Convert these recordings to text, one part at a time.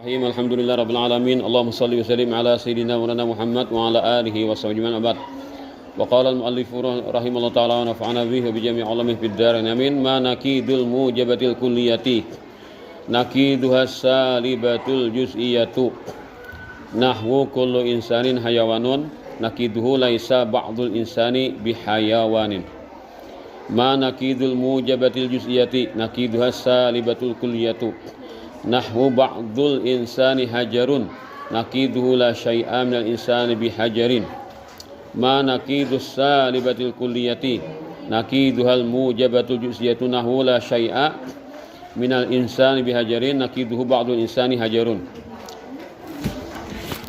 Alhamdulillah rabbil alamin. Allahumma shalli wa sallim ala sayyidina wa nana Muhammad wa ala alihi wa sahbihi man abad. Wa qala al-muallif rahimahullah ta'ala wa nafa'ana bihi wa bi jami' ulamihi fid dharain amin. Ma nakidul mujabatil kulliyati nakiduha salibatul juz'iyatu nahwu kullu insanin hayawanun nakiduhu laisa ba'dul insani bihayawanin. Ma nakidul mujabatil juz'iyati nakiduha salibatul kulliyatu nahwu ba'dul insani hajarun nakiduhu la syai'a minal insani bihajarin. Ma nakidus salibatil kulliyati nakiduhal mujabatul juz'iyatu nahwu la syai'a minal insani bihajarin nakiduhu ba'dul insani hajarun.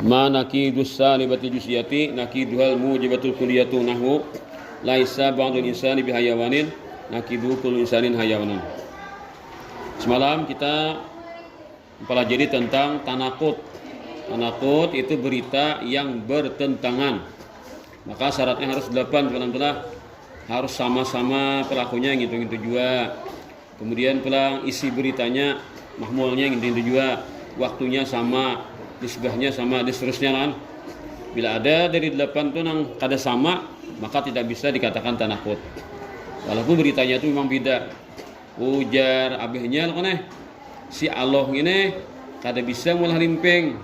Ma nakidus salibatil juz'iyati nakiduhal mujabatul kulliyatu nahwu laisa ba'dul insani bihayawanin nakiduhu kullu insanin hayawanun. Semalam kita mempelajari tentang tanakut. Tanakut itu berita yang bertentangan. Maka syaratnya harus 8, alhamdulillah. Harus sama-sama pelakunya yang itu juga. Kemudian pula isi beritanya, mahmulnya yang itu juga. Waktunya sama, nisbahnya sama, dan seterusnya kan. Bila ada dari 8 itu yang kada sama, maka tidak bisa dikatakan tanakut. Walaupun beritanya itu memang beda. Ujar abehnya kan si Allah ini kada bisa mulah limping.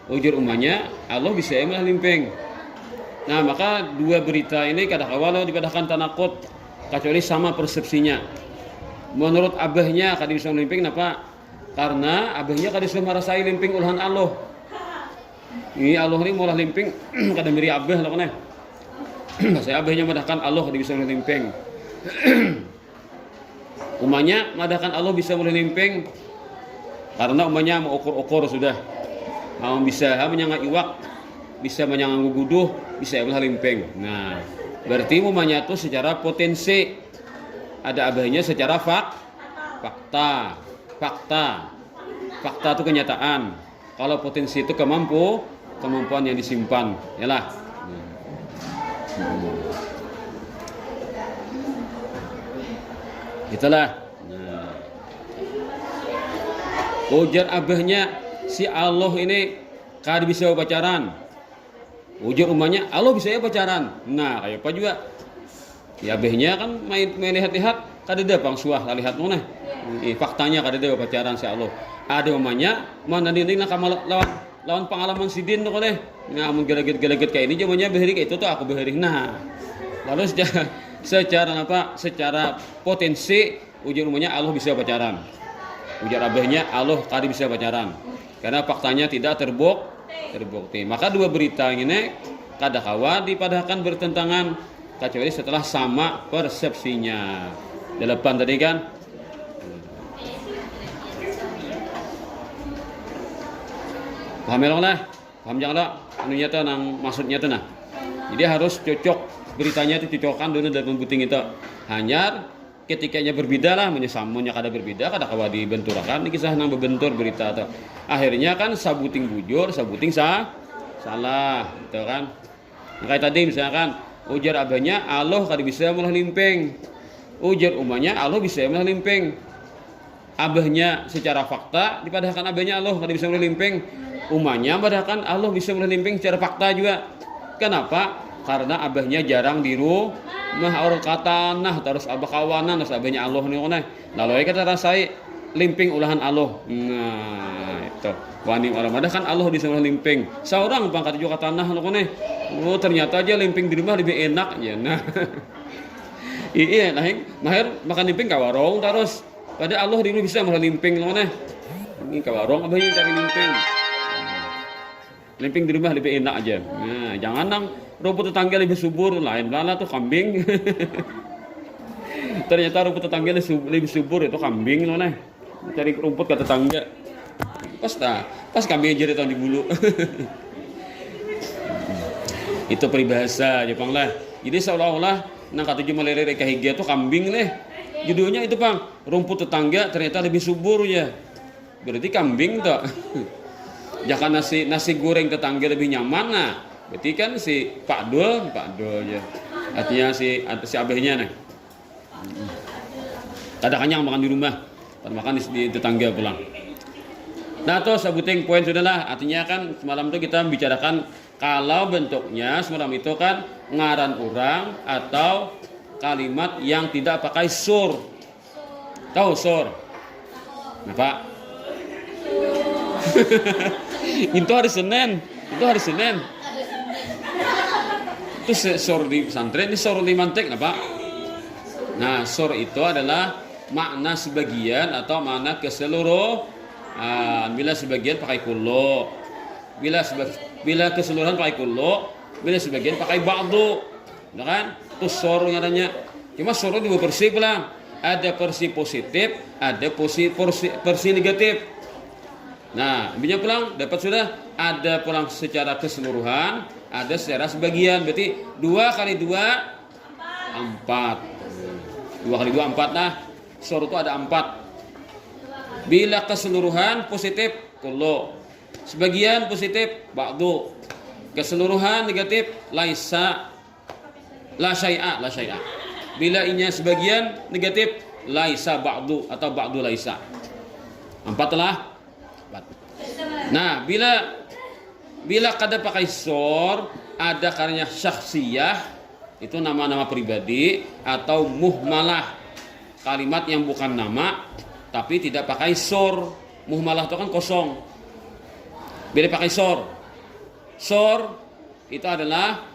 Ujar umanya Allah bisa mulah limping. Nah maka dua berita ini kada kawalo dikatakan tanakut kecuali sama persepsinya. Menurut abahnya kada bisa limping, kenapa? Karena abahnya kada bisa merasai limping ulahan Allah. Ini Allah ini mulah limping kada miri abah lah kan. Saya abahnya madahkan Allah kada bisa mulah limping. Umanya madahkan Allah bisa mulah limping karena umanya mau ukur-ukur sudah. Mau bisa menyangga iwak, bisa menyangga guguduh, bisa mulah limping. Nah, berarti umanya itu secara potensi ada abahnya secara fakta. Fakta itu kenyataan. Kalau potensi itu kemampuan yang disimpan. Yalah. Itulah. Nah. Ujar abahnya si Allah ini kada bisa pacaran. Ujar umanya Allah bisa ya pacaran. Nah, kayak apa juga? Ya abahnya kan main lihat-lihat kada ada pangsuah lihat mana. Faktanya kada ada pacaran si Allah. Ada umanya mana dinding nak lawan pengalaman sidin tuh koleh. Nah, mun gelaget kayak ini zamannya beheri kayak itu tuh aku beheri. Nah, lalu secara potensi ujar umumnya Allah bisa pacaran. Ujar abahnya Allah tadi bisa pacaran. Karena faktanya tidak terbukti. Maka dua berita ini kada kawa dipadahkan bertentangan kecuali setelah sama persepsinya. Delapan tadi kan. Paham ya lah? Paham jangan anunya tuh nang maksudnya tuh nah. Jadi harus cocok beritanya itu cocokkan dulu dan pembuting itu. Hanya ketikanya berbeda lah, menyesamunya kada berbeda, kada kawa dibenturakan ini kisah nang bebentur berita atau akhirnya kan sabuting bujur, sabuting salah, gitu kan. Nah, kayak tadi misalkan ujar abahnya Allah kada bisa mulah limping. Ujar umanya Allah bisa mulah limping. Abahnya secara fakta dipadahkan abahnya Allah kada bisa mulah limping. Umanya padahkan Allah bisa mulah limping secara fakta juga. Kenapa? Karena abahnya jarang diru mah orang kata nah terus abah kawanan terus abahnya Allah nih koneh lalu kita rasai limping ulahan Allah. Nah itu wani orang ada kan Allah bisa limping seorang pangkat juga tanah lo koneh. Oh ternyata aja limping di rumah lebih enak ya. Nah iya nah mahir makan limping kawarong terus pada Allah di bisa malah limping lo koneh ini kawarong abahnya cari limping di rumah lebih enak aja. Nah jangan nang rumput tetangga lebih subur, lain lala tuh kambing. Ternyata rumput tetangga lebih subur itu kambing loh nih. Cari rumput ke tetangga. Pas kambing jadi tahun di bulu. Itu peribahasa Jepang lah. Jadi seolah-olah nang kata cuma lele kahigia tuh kambing nih. Judulnya itu Bang, rumput tetangga ternyata lebih subur ya. Berarti kambing tuh. Jangan nasi goreng tetangga lebih nyaman nah. Berarti kan si Pak Dul ya. Artinya si abahnya nih. Kada kenyang makan di rumah, makan di tetangga pulang. Nah, tuh sebuting poin sudahlah. Artinya kan semalam itu kita bicarakan kalau bentuknya semalam itu kan ngaran orang atau kalimat yang tidak pakai sur. Tahu sur? Nah, Pak. Itu hari Senin. Itu sur di pesantren, ini sur di mantek, nah Pak. Nah, sur itu adalah makna sebagian atau makna keseluruhan. Bila sebagian pakai kullu, bila keseluruhan pakai kullu, bila sebagian pakai ba'du, nah kan? Itu sur ngaranya. Cuma sur itu dua versi pula. Ada versi positif, ada versi negatif. Nah, binya pulang dapat sudah ada pulang secara keseluruhan, ada secara sebagian. Berarti 2 kali 2 4. 2 kali 2 4 nah. Sur itu ada 4. Bila keseluruhan positif kullu, sebagian positif ba'du, keseluruhan negatif laisa, la syai'a. Bila inya sebagian negatif laisa ba'du atau ba'du laisa. 4 telah. Nah, bila kada pakai sur, ada karena syakhsiyah, itu nama-nama pribadi, atau muhmalah, kalimat yang bukan nama tapi tidak pakai sur. Muhmalah itu kan kosong. Bila pakai sur itu adalah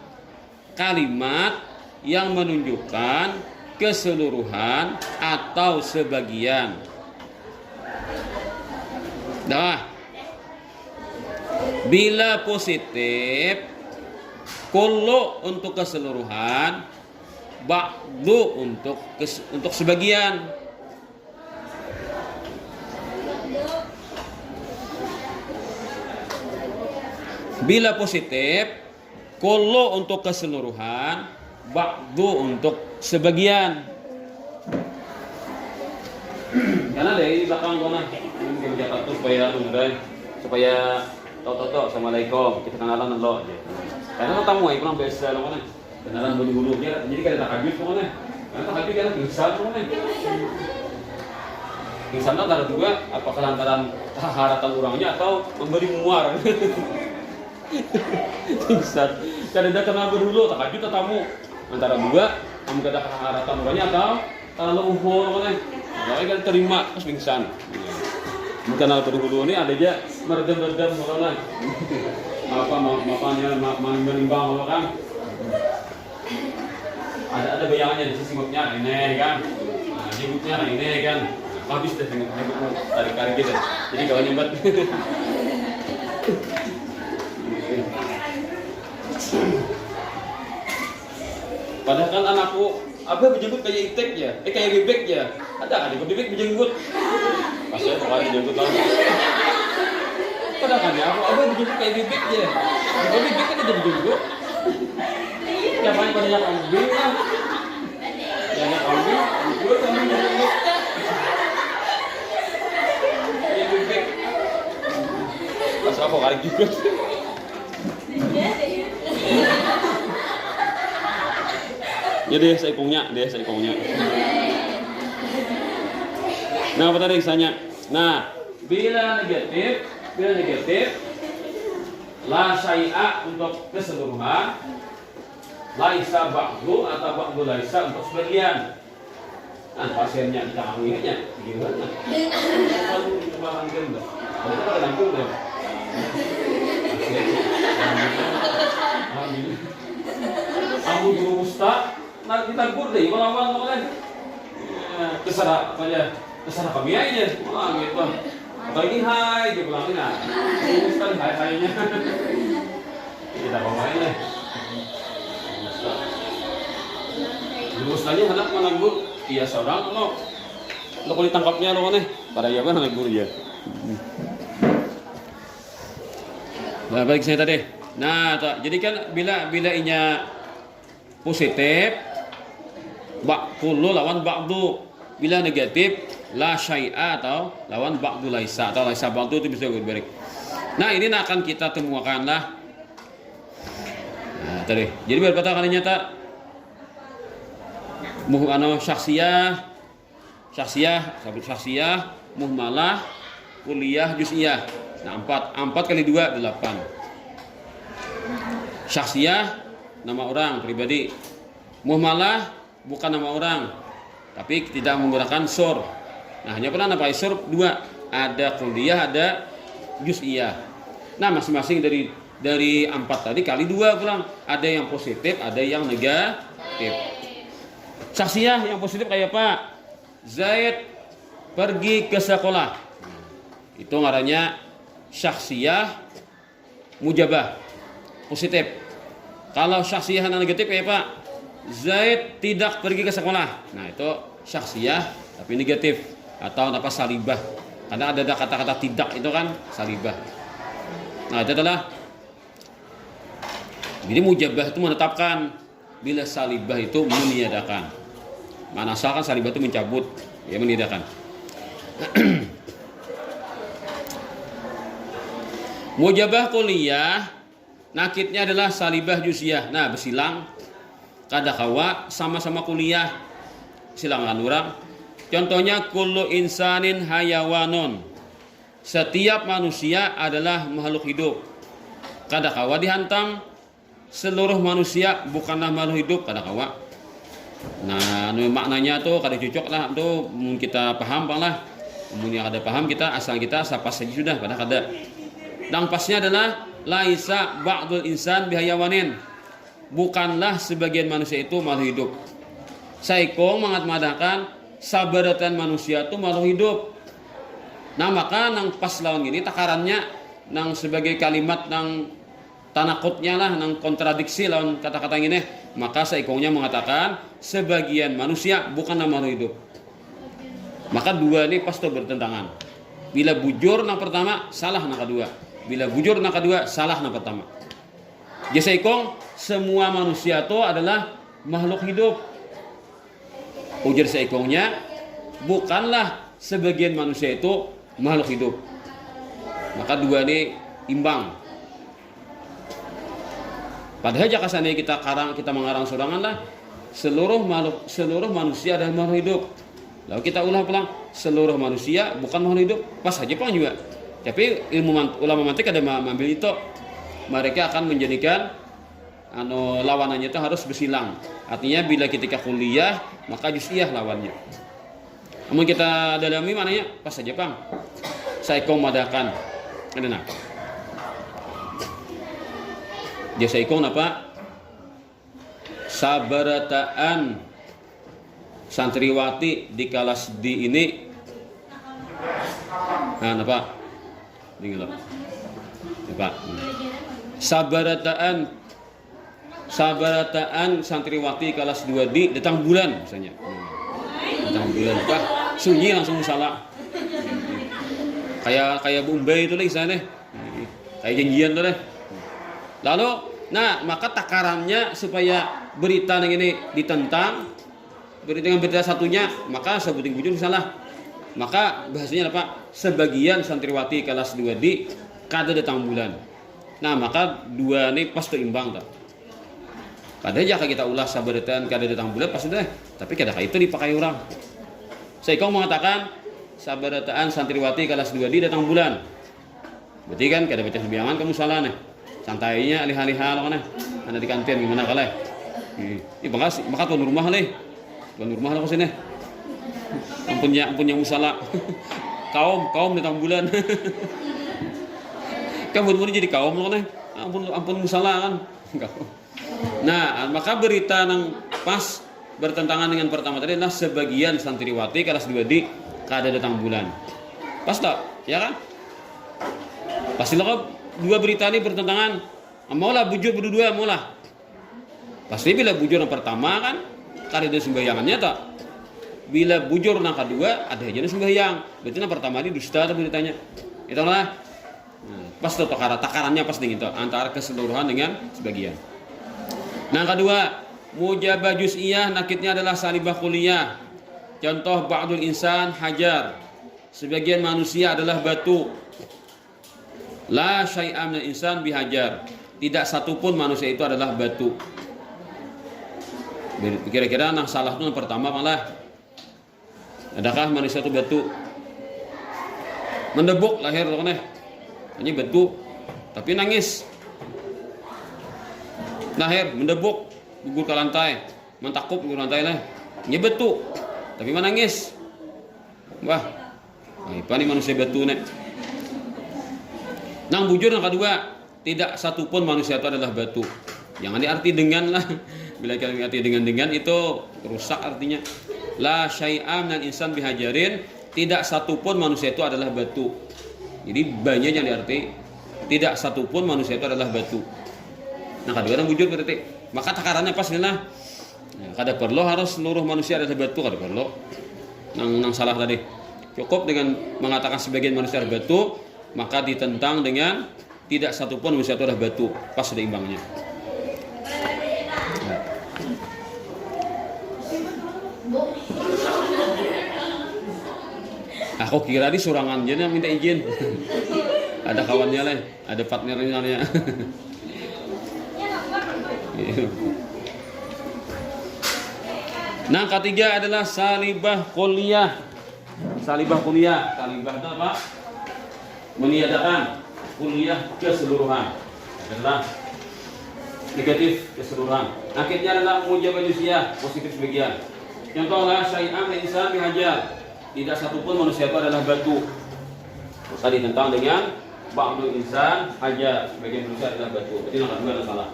kalimat yang menunjukkan keseluruhan atau sebagian. Dah. Bila positif kullu untuk keseluruhan, ba'du untuk sebagian. Bila positif kullu untuk keseluruhan, ba'du untuk sebagian. Karena dari belakang kona ini menjaga supaya tahu assalamualaikum kita kenalan lo aja. Karena lo tamu pulang biasa lo kona kenalan bulu dia jadi kada takabut kona. Karena takabut kan pingsan kona. Pingsan antara dua apakah lantaran taharatan orangnya atau memberi muar. Pingsan. Kada ada kena berdulu takabut tamu antara dua kamu kada taharatan orangnya atau terlalu umur kona. Kalau kan terima pas pingsan. Bukan hal terdahulu ini ada aja meredam orang menimbang orang. Ada bayangannya di sisi mutnya ini kan. Nah, di mutnya ini kan. Habis deh tarik gitu. Jadi kalau nyembat. Padahal kan anakku abah berjenggot kayak itek ya, kayak bebek ya. Ada kan bebek berjenggot. Pas saya kemarin berjenggot lagi. Padahal kan ya aku abah berjenggot kayak bebek ya. Kalau bebek kan ada berjenggot. Siapa yang banyak kambing lah. Banyak kambing, gue kambing berjenggot. Kayak bebek. Pas aku kali juga. Ya deh saya ikungnya. Nah, apa tadi kisahnya? Nah, bila negatif la syai'a untuk keseluruhan, laisa ba'du atau ba'du laisa untuk sebagian. Nah, pasiennya dikawinnya gimana? Kalau dikembangkan dah. Kalau ada langsung dah. Aku guru ustaz nah kita gur deh lawan kan terserah apa aja terserah kami aja wah gitu apalagi hai dia bilang nah terus kan hai-hainya kita bawain deh terus tanya anak mana gur iya seorang lo kalau ditangkapnya lo nih pada ya kan anak gur ya nah balik saya tadi nah jadi kan bila inya positif kullu lawan ba'du, bila negatif la syai'a atau lawan ba'du laisa atau laisa ba'du itu bisa berbalik. Nah ini akan kita temukan lah. Nah tadi jadi berapa kali nyata syakhsiyah, muhmalah, kulliyah juz'iyah. Nah, 4 kali 2 8. Syakhsiyah nama orang pribadi. Muhmalah bukan nama orang, tapi tidak menggunakan sur. Nah, hanya pernah pakai sur 2. Ada kulliyah, ada juz'iyah. Nah, masing-masing dari 4 tadi kali 2 pulang. Ada yang positif, ada yang negatif. Syakhsiyah yang positif kayak apa? Zaid pergi ke sekolah. Itu ngarannya syakhsiyah mujabah, positif. Kalau syakhsiyah negatif kayak apa? Zaid tidak pergi ke sekolah. Nah, itu syakhsiyah tapi negatif atau apa salibah. Karena ada kata-kata tidak itu kan salibah. Nah, itu adalah jadi mujabah itu menetapkan, bila salibah itu meniadakan. Mana asalkan salibah itu mencabut, ya meniadakan. Mujabah kulliyah nakitnya adalah salibah juz'iyah. Nah, bersilang kada kawa sama-sama kuliah. Silangan orang. Contohnya kullu insanin hayawanun. Setiap manusia adalah makhluk hidup. Kada kawa dihantam seluruh manusia bukanlah makhluk hidup, kada kawa. Nah, maknanya tuh kada cocok lah tuh kita paham bang lah. Kemudian ada paham kita asal kita sapa saja sudah pada kada. Dan pasnya adalah laisa ba'dul insan bihayawanin. Bukanlah sebagian manusia itu makhluk hidup. Saikong mengatakan sabaratan manusia itu makhluk hidup. Nah, maka nang pas lawan ini takarannya nang sebagai kalimat nang tanakutnya lah nang kontradiksi lawan kata-kata ini, maka saikongnya mengatakan sebagian manusia bukanlah makhluk hidup. Maka dua ini pasti bertentangan. Bila bujur nang pertama, salah nang kedua. Bila bujur nang kedua, salah nang pertama. Jasaikong semua manusia itu adalah makhluk hidup. Ujar saikongnya bukanlah sebagian manusia itu makhluk hidup. Maka dua ini imbang. Padahal jika seandainya kita mengarang sorangan lah seluruh manusia adalah makhluk hidup. Lalu kita ulang pulang seluruh manusia bukan makhluk hidup, pas saja pulang juga. Tapi ulama mantik ada mengambil itu, mereka akan menjadikan lawanannya itu harus bersilang. Artinya bila ketika kuliah maka juz'iyah lawannya. Namun kita dalami maknanya pas saja bang. Saya komadakan. Ada nak. Dia saikong apa? Sabarataan santriwati di kelas D ini. Nah, apa? Dingin apa? Sabarataan santriwati kelas 2D datang bulan misalnya. Datang bulan. Wah, sunyi langsung salah. Kayak Bombay itu lah sana. Kayak janjian tuh deh. Lalu, nah maka takarannya supaya berita yang ini ditentang, berita satunya, maka sebutin bujur salah. Maka bahasanya apa? Sebagian santriwati kelas 2D kada datang bulan. Nah maka dua ini pasti imbang tak. Padahal jika kita ulas sabarataan kada datang bulan pasti deh. Tapi kada itu dipakai orang. Saikong mengatakan sabarataan santriwati kelas 2D datang bulan. Berarti kan kada baca sembayangan kamu salah nih. Santainya alih-alih hal kan ada di kantin gimana kalai. Ini maka tuan rumah lah. Tuan rumah lah kesini. Ampunnya musala. kaum datang bulan. Kan buat jadi kaum loh kan. Ampun musala kan. Nah, maka berita yang pas bertentangan dengan pertama tadi adalah sebagian santriwati kelas 2D kada datang bulan. Pas tak? Ya kan? Pastilah dua berita ini bertentangan. Maulah bujur berdua maulah. Pasti bila bujur yang pertama kan kada ada sembayangannya tak. Bila bujur yang kedua ada aja sembayang. Berarti yang pertama ini dusta atau beritanya. Itulah. Pas tuh takarannya pas dengan itu antara keseluruhan dengan sebagian. Nah, kedua, mujabah juz'iyah nakitnya adalah salibah kulliyah. Contoh ba'dul insan hajar. Sebagian manusia adalah batu. La syai'am minal insan bihajar. Tidak satupun manusia itu adalah batu. Kira-kira nah salah itu yang pertama malah. Adakah manusia itu batu? mendebuk lahir tuh kan ini betu tapi nangis lahir mendebuk gugur ke lantai mentakup gugur lantai lah ini betu tapi menangis wah apa nih manusia betu nek nang bujur yang kedua tidak satupun manusia itu adalah batu jangan diarti dengan lah bila kalian arti dengan itu rusak artinya la syai'am dan insan bihajarin tidak satupun manusia itu adalah batu jadi banyak yang diarti tidak satupun manusia itu adalah batu nah kedua nang bujur berarti maka takarannya pas lah nah, kada perlu harus seluruh manusia adalah batu kada perlu nang salah tadi cukup dengan mengatakan sebagian manusia adalah batu maka ditentang dengan tidak satupun manusia itu adalah batu pas ada imbangnya aku kira di surangan aja minta izin ada kawannya lah ada partnernya nah ketiga adalah salibah kuliah salibah itu apa meniadakan kuliah keseluruhan adalah negatif keseluruhan akhirnya adalah mujabah juziah positif sebagian contohlah syai'an insan bihajar tidak satupun manusia itu adalah batu maka ditentang dengan ba'dul insan hajar sebagian manusia adalah batu jadi nomor dua adalah salah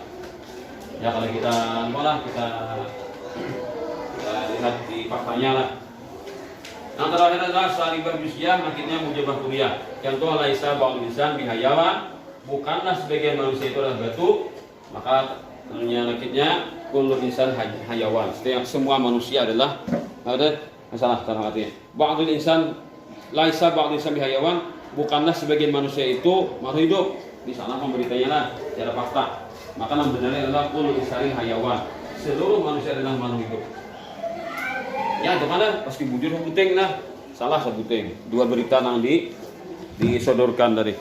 ya kalau kita lihat di faktanya lah yang terakhir adalah salibah juziah akhirnya mujabah kuliah contoh laisa ba'dul insan bihayawan bukanlah sebagian manusia itu adalah batu maka akhirnya kullu insan hayawan setiap semua manusia adalah ada salah artinya ba'dul insan laisa ba'dul insan bihayawan bukanlah sebagian manusia itu makhluk hidup di sana pemberitanya lah secara fakta maka yang benarnya adalah kullu insanin hayawan seluruh manusia adalah makhluk hidup ya itu mana pasti bujur sebuting lah salah sebuting dua berita yang disodorkan tadi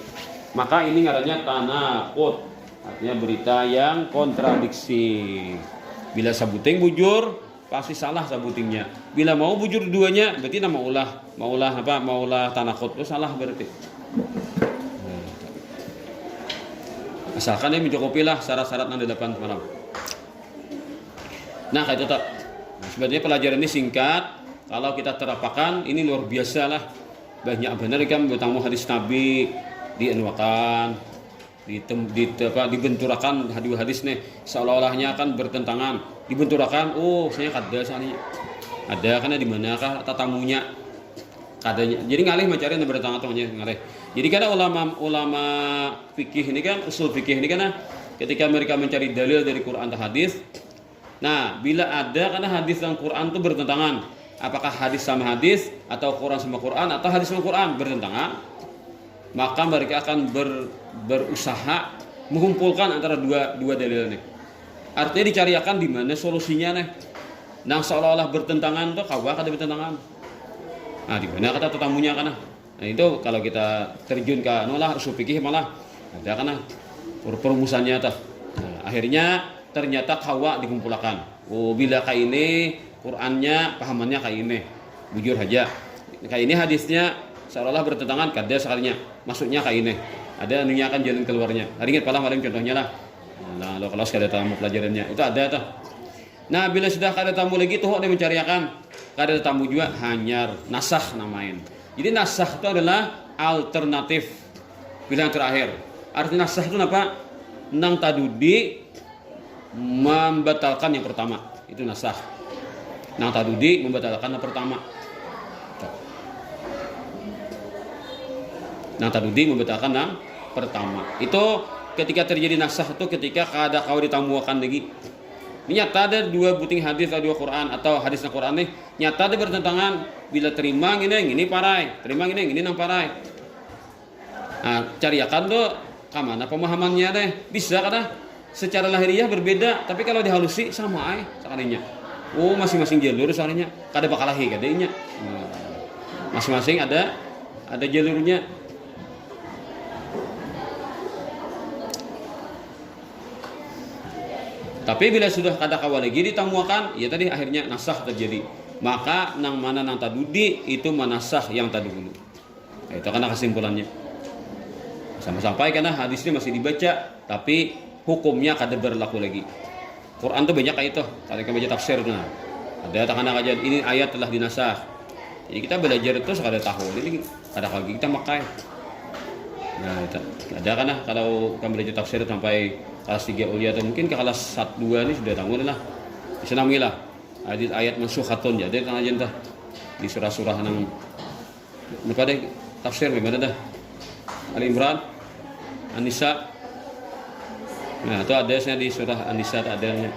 maka ini ngarannya tanaqud artinya berita yang kontradiksi bila sebuting bujur pasti salah sebutingnya bila mau bujur duanya berarti maulah tanaqud itu salah berarti asalkan dia mencukupilah syarat-syarat yang di depan malam nah kayak itu tak sebenarnya pelajaran ini singkat kalau kita terapkan ini luar biasa lah banyak benar kan bertamu hadis Nabi dienwakan dibenturakan hadis nih seolah-olahnya kan bertentangan dibenturakan saya kada soalnya ada karena di manakah tatamunya kadanya jadi ngalih mencari yang bertentangan ngalih jadi karena ulama fikih ini kan usul fikih ini kan ketika mereka mencari dalil dari Quran atau hadis nah bila ada karena hadis dan Quran itu bertentangan apakah hadis sama hadis atau Quran sama Quran atau hadis sama Quran bertentangan maka mereka akan berusaha mengumpulkan antara dua dalil nih artinya dicariakan di mana solusinya nih nah seolah-olah bertentangan tuh kawah kada bertentangan nah di mana kata tetamunya kana nah itu kalau kita terjun ke nolah usul fikih malah ada kana perumusannya tuh nah, akhirnya ternyata kawa dikumpulkan bila kayak ini Qurannya pahamannya kayak ini bujur aja kayak ini hadisnya seolah-olah bertentangan kada sekalinya maksudnya kayak ini ada anunya akan jalan keluarnya hari ingat paling contohnya lah nah kalau sekali tamu pelajarannya itu ada tuh nah bila sudah kada tamu lagi tuh dia mencariakan kada tamu juga hanyar nasakh namain jadi nasakh itu adalah alternatif pilihan terakhir artinya nasakh itu apa nang tadudi membatalkan yang pertama itu nasakh nang tadudi membatalkan yang pertama nang tadudi membatalkan yang pertama itu ketika terjadi nasakh itu ketika kada kau ditamuakan lagi ini nyata ada dua buting hadis atau dua Quran atau hadis Quran nih nyata ada bertentangan bila terima ini parai terima ini nang parai nah cariakan tuh kemana pemahamannya deh bisa kada secara lahiriah berbeda tapi kalau dihalusi sama sekalinya masing-masing jalur soalnya kada bakal lahi kadanya masing-masing ada jalurnya tapi bila sudah kada kawa lagi ditamuakan ya tadi akhirnya nasakh terjadi maka nang mana nang tadudi itu manasakh yang tadi dulu Nah, itu karena kesimpulannya. Sampai karena hadis ini masih dibaca, tapi hukumnya kada berlaku lagi. Quran tuh banyak kayak itu. Kalau kita baca tafsir, nah ada tekanan aja ini ayat telah dinasah. Jadi kita belajar itu sekadar tahu. Ini ada kali kita makai. Nah, itu ada karena kalau kamu belajar tafsir sampai kelas 3 ulia atau mungkin ke kelas 1 2 ini sudah tahu lah. Bisa namilah ayat mansukhatun ya. Dia kan aja entah di surah-surah nang lupa deh tafsir gimana dah. Ali Imran, An-Nisa. Nah, itu ada di surah An-Nisa adanya.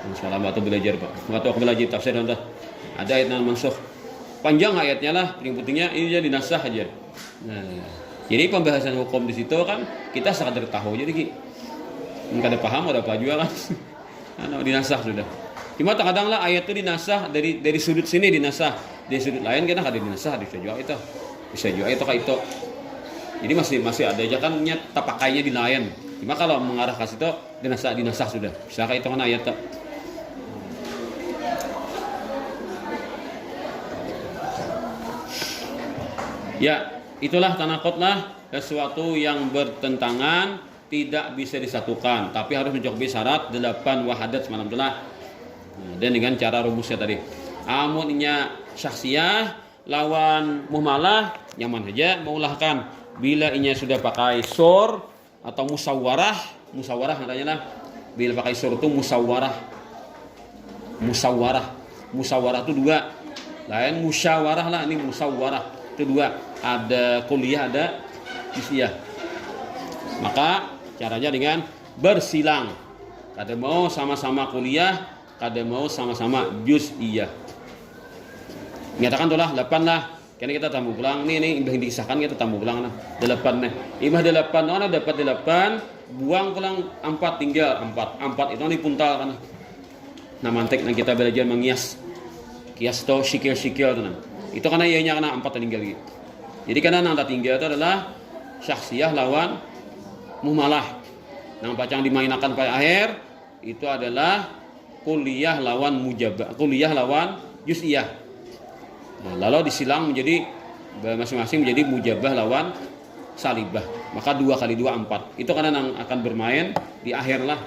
Insyaallah atau belajar Pak. Atau aku belajar tafsir dah. Ada ayat nang mansukh. Panjang ayatnya lah, paling pentingnya ini jadi nasah aja. Nah, jadi pembahasan hukum di situ kan kita sekadar tahu jadi enggak ada paham ada apa juga kan. Nah, dinasah sudah. Cuma kadang lah ayat itu dinasah dari sudut sini dinasah, dari sudut lain kita kada dinasah, bisa juga itu. Bisa juga itu kayak itu. Jadi masih ada aja kan tapakainya di lain. Cuma kalau mengarah ke situ dinasah sudah. Bisa kayak itu kan ayat itu. Ya, itulah tanakutlah sesuatu yang bertentangan tidak bisa disatukan, tapi harus mencukupi syarat 8 wahadat semalam telah. Dan dengan cara rumusnya tadi. Amunnya syakhsiyah lawan muhmalah nyaman saja meulahkan. Bila inya sudah pakai sur atau musyawarah katanya lah. Bila pakai sur itu musyawarah itu dua. Lain musyawarah lah, ini musyawarah itu dua. Ada kuliah, ada juz'iyah. Maka caranya dengan bersilang. Kada mau sama-sama kuliah, kada mau sama-sama juz'iyah. Nyatakan itulah 8 lah. Karena kita tambah pulang nih imbah disahkan kita tambah pulang nah 8 nih. Imbah 8 mana dapat 8, buang pulang 4 tinggal 4 itu dipuntal kan. Nah mantek nah kita belajar mengias. Kias to sikil-sikil tenan. Itu karena ianya kena 4 tinggal gitu. Jadi karena nang tinggal itu adalah syakhsiyah lawan muhmalah. Nang pacang dimainakan pada akhir itu adalah kuliah lawan mujabah, kuliah lawan juz'iyah. Nah, lalu disilang menjadi masing-masing menjadi mujabah lawan salibah. Maka 2 kali 2 4. Itu karena yang akan bermain di akhir lah.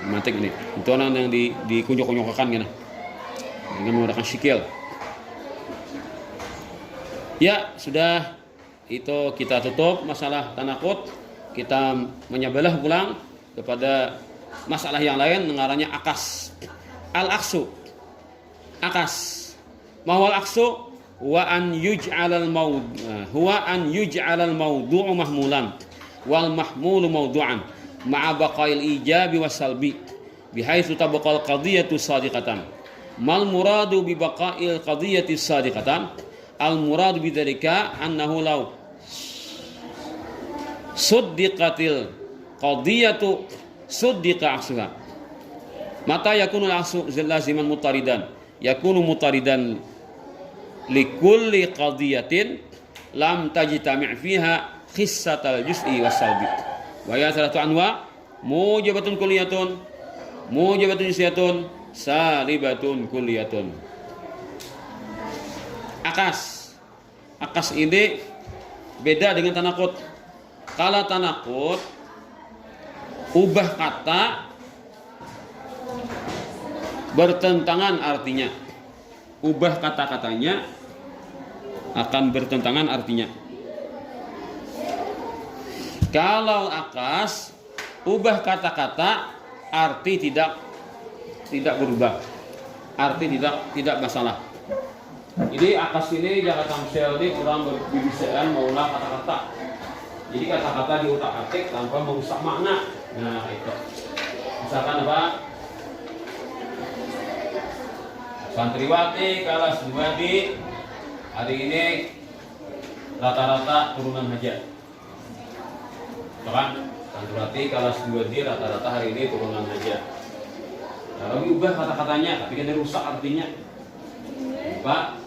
Mantik ini. Itu yang dikunyuk-kunyukkan gitu. Dengan menggunakan sikil. Ya, sudah itu kita tutup masalah tanakut. Kita menyebelah pulang kepada masalah yang lain mengarahnya akas. Al-aksu. Akas. Mahwal aksu wa an yuj'alal mawdu'u mahmulan wal mahmulu mawdu'an ma'a baqail ijabi wasalbi bihaitsu tabaqal qadiyatu sadiqatan. Mal muradu bi baqail qadiyati sadiqatan al muradu bidzalika annahu law suddiqatil qadiyatu suddiqa aksuha mata yakunu al-aksu laziman mutaridan yakunu mutaridan likulli qadiyatin lam tajtami' fiha khissatal juz'i wasalbi wa ya salatu anwa mujabatun kulliyatun mujabatun juz'iyatun salibatun kulliyatun. Akas ini beda dengan tanakut. Kalau tanakut ubah kata bertentangan artinya. Ubah kata-katanya akan bertentangan artinya. Kalau akas ubah kata-kata arti tidak berubah. Arti tidak masalah. Jadi akas ini jaga tamsil ini kurang berbisaan mengulang kata-kata. Jadi kata-kata diutak-atik tanpa merusak makna. Nah, itu. Misalkan apa? Santriwati kelas 2 di hari ini rata-rata turunan haja. Kan? Santriwati kelas 2 di rata-rata hari ini turunan haja. Lalu diubah kata-katanya, tapi kan rusak artinya. Pak,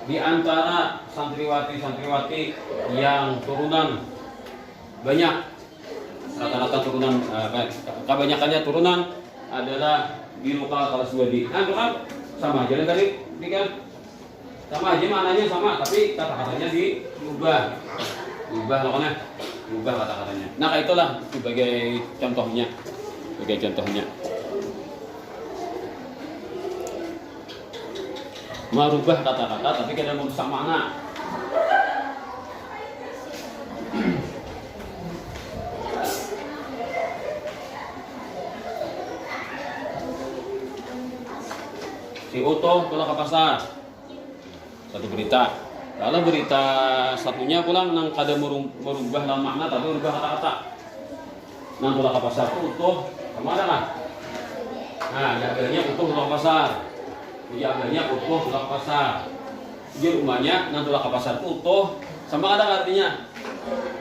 di antara santriwati yang turunan banyak, rata-rata turunan, kebanyakannya turunan adalah di lokal kelas 2D. Nah, itu kan sama aja tadi, ini kan Sama aja maknanya sama, tapi kata-katanya diubah. Diubah loh, diubah kata-katanya. Nah, itulah sebagai contohnya. Sebagai contohnya. Merubah kata-kata tapi kadang merusak makna. Si Uto pulang ke pasar, satu berita. Kalau berita satunya pulang nang kada merubah dalam makna tapi merubah kata-kata. Nang pulang ke pasar tuh Uto kemana lah? Nah, jawabannya Uto pulang ke pasar. Jawabannya Uto pulang ke pasar. Jadi rumahnya nang pulang ke pasar tuh Uto sama ada artinya.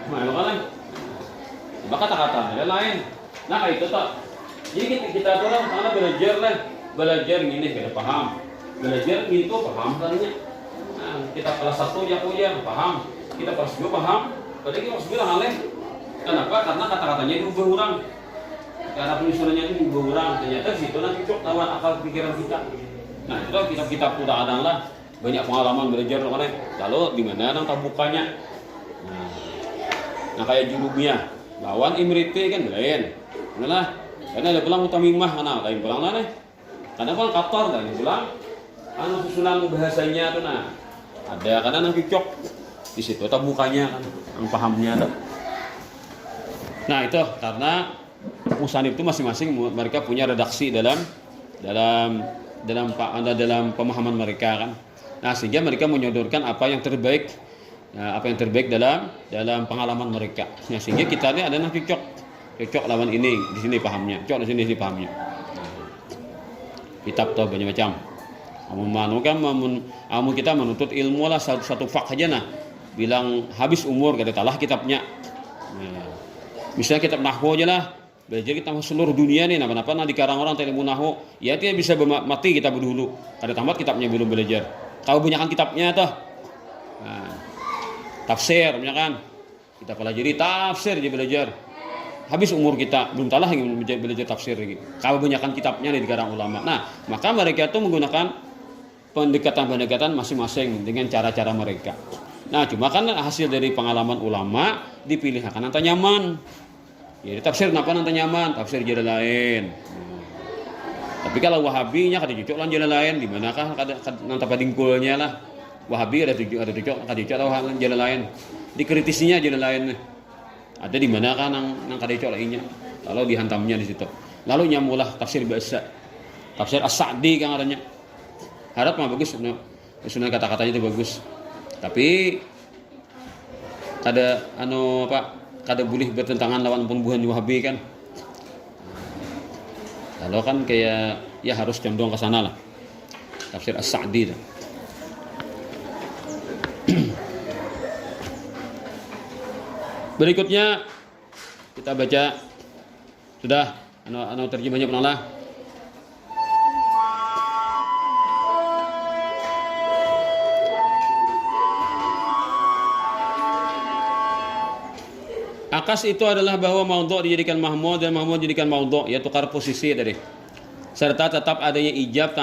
Nah, lo kan? Maka kata-kata lain. Nah, itu tak. Jadi kita tuh orang karena belajar gini kita paham, belajar itu paham tadinya. Nah, kita kelas 1 ya paham, kita kelas 2 paham, padahal kelas 2 haleh. Kenapa? Karena kata-katanya diubah orang, cara penyusunannya itu diubah orang. Ternyata situ nanti cocok lawan akal pikiran kita. Nah, itu kitab-kitab udah ada lah, banyak pengalaman belajar loh. Lalu di mana nang tabukanya? Nah kayak jurumnya, lawan imriti kan lain, lah. Karena ada pulang utamimah mana, lain pulang lah nih. Karena kan kotor dan bilang anu susunan bahasanya tuh nah ada karena nang cocok di situ atau bukannya kan yang pahamnya ada. Nah itu karena musanif itu masing-masing mereka punya redaksi dalam pemahaman mereka kan. Nah sehingga mereka menyodorkan apa yang terbaik dalam pengalaman mereka. Nah, sehingga kita ini ada nang cocok lawan ini di sini pahamnya, cocok di sini pahamnya. Kitab tuh banyak macam. Amun kita menuntut ilmu lah satu fak aja nah. Bilang habis umur kata talah kitabnya. Nah, misalnya kitab nahwu aja lah. Belajar kita seluruh dunia nih napa-napa nah dikarang orang ilmu nahwu, ya dia bisa mati kita berdulu. Kada tamat kitabnya belum belajar. Kau banyakkan kitabnya tuh. Nah, tafsir kan. Kita pelajari tafsir aja belajar. Habis umur kita belum talah yang belajar tafsir lagi. Kalau banyakkan kitabnya di karang ulama. Nah, maka mereka itu menggunakan pendekatan masing-masing dengan cara-cara mereka. Nah, cuma kan hasil dari pengalaman ulama dipilih akan nanti nyaman. Jadi tafsir kenapa nanti nyaman? Tafsir jalan lain. Tapi kalau Wahabinya kada cocok lan jalan lain, di manakah nanti padingkulnya lah. Wahabi ada cocok kada cocok jalan lain. Dikritisinya jalan lain. Ada di mana kan nang kada cocok lainnya. Lalu dihantamnya di situ. Lalu nyamulah tafsir bahasa. Tafsir As-Sa'di kan adanya. Harap mah bagus, sunan kata-katanya itu bagus. Tapi kada kada boleh bertentangan lawan pembuhan Wahabi kan. Lalu kan kayak ya harus condong ke sana lah. Tafsir As-Sa'di. Berikutnya kita baca sudah terjemahnya penalah. Akas itu adalah bahwa maudhu' dijadikan mahmud dan mahmud dijadikan maudhu', ya tukar posisi tadi. Serta tetap adanya ijab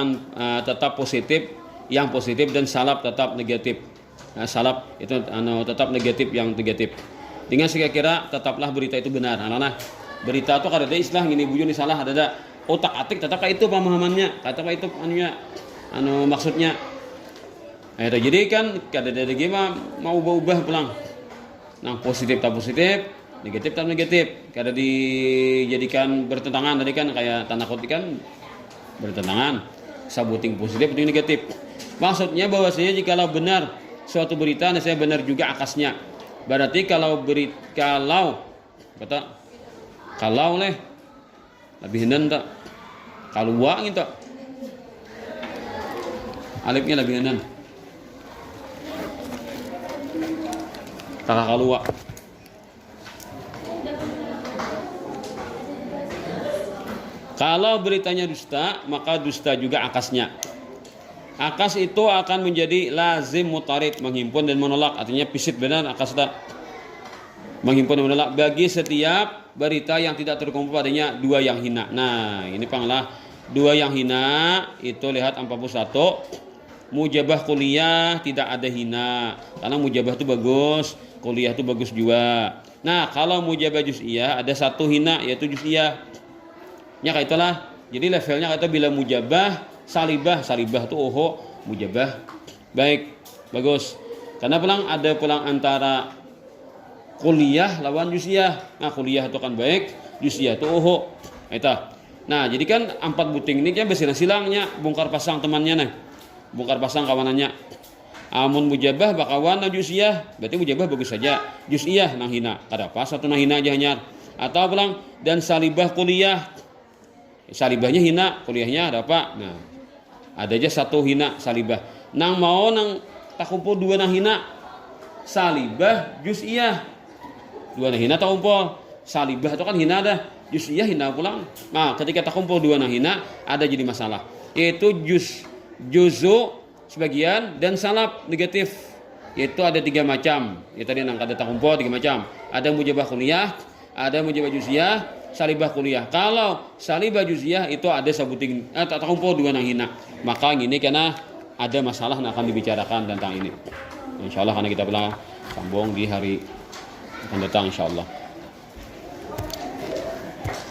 tetap positif, yang positif dan salab tetap negatif. Nah, salab itu tetap negatif yang negatif. Dengan sekira-kira tetaplah berita itu benar. Nah, berita itu kada ada istilah gini bujuni salah, ada otak-atik tetap itu pemahamannya, tetap itu maksudnya. Nah, jadi kan kada ada gimana mau ubah-ubah pulang. Nah, positif tak positif, negatif tak negatif. Kada dijadikan bertentangan tadi kan kayak tanda kutip kan bertentangan. Sabuting positif dengan negatif. Maksudnya bahwasanya jikalau benar suatu berita, saya benar juga akasnya. Berarti kalau lebih henan tak kalau wang itu alifnya lebih henan tak kalau wang. Kalau beritanya dusta, maka dusta juga akasnya. Akas itu akan menjadi lazim mutarid, menghimpun dan menolak. Artinya pisit benar akas tak menghimpun dan menolak bagi setiap berita yang tidak terkumpul padanya dua yang hina. Nah, ini panglah dua yang hina itu lihat 41. mujabah kuliah tidak ada hina, karena mujabah itu bagus, kuliah itu bagus juga. Nah, kalau mujabah juz'iyah ada satu hina, yaitu juz'iyah. Ya kayak itulah. Jadi levelnya kata bila mujabah, salibah itu mujabah. Baik, bagus. Karena ada pelang antara kuliah lawan juz'iyah. Nah, kuliah itu kan baik, juz'iyah itu itu. Nah, jadi kan 4 buting ini kan bersilang-silangnya, bongkar pasang temannya nah. Bongkar pasang kawanannya. Amun mujabah bakawan juz'iyah, berarti mujabah bagus saja. Juz'iyah nang hina, kada pas satu nang hina aja hanya. Atau pelang dan salibah kuliah. Salibahnya hina, kuliahnya ada apa? Nah, ada aja satu hina salibah. Nang mau nang tak kumpul dua nang hina, salibah juz'iyah. Dua nang hina tak kumpul. Salibah itu kan hina ada, juz'iyah hina pulang. Nah, ketika tak kumpul dua nang hina ada jadi masalah. Yaitu juzu sebagian dan salab negatif. Yaitu ada 3 macam. Ya tadi nang kada tak kumpul 3 macam. Ada mujabah kuliah, ada mujabah juz'iyah, salibah kuliah. Kalau salibah juz'iyah itu ada sabuting tak kumpul dua nang hina. Maka ini karena ada masalah yang akan dibicarakan tentang ini. Insyaallah karena kita bilang sambung di hari akan datang insyaallah.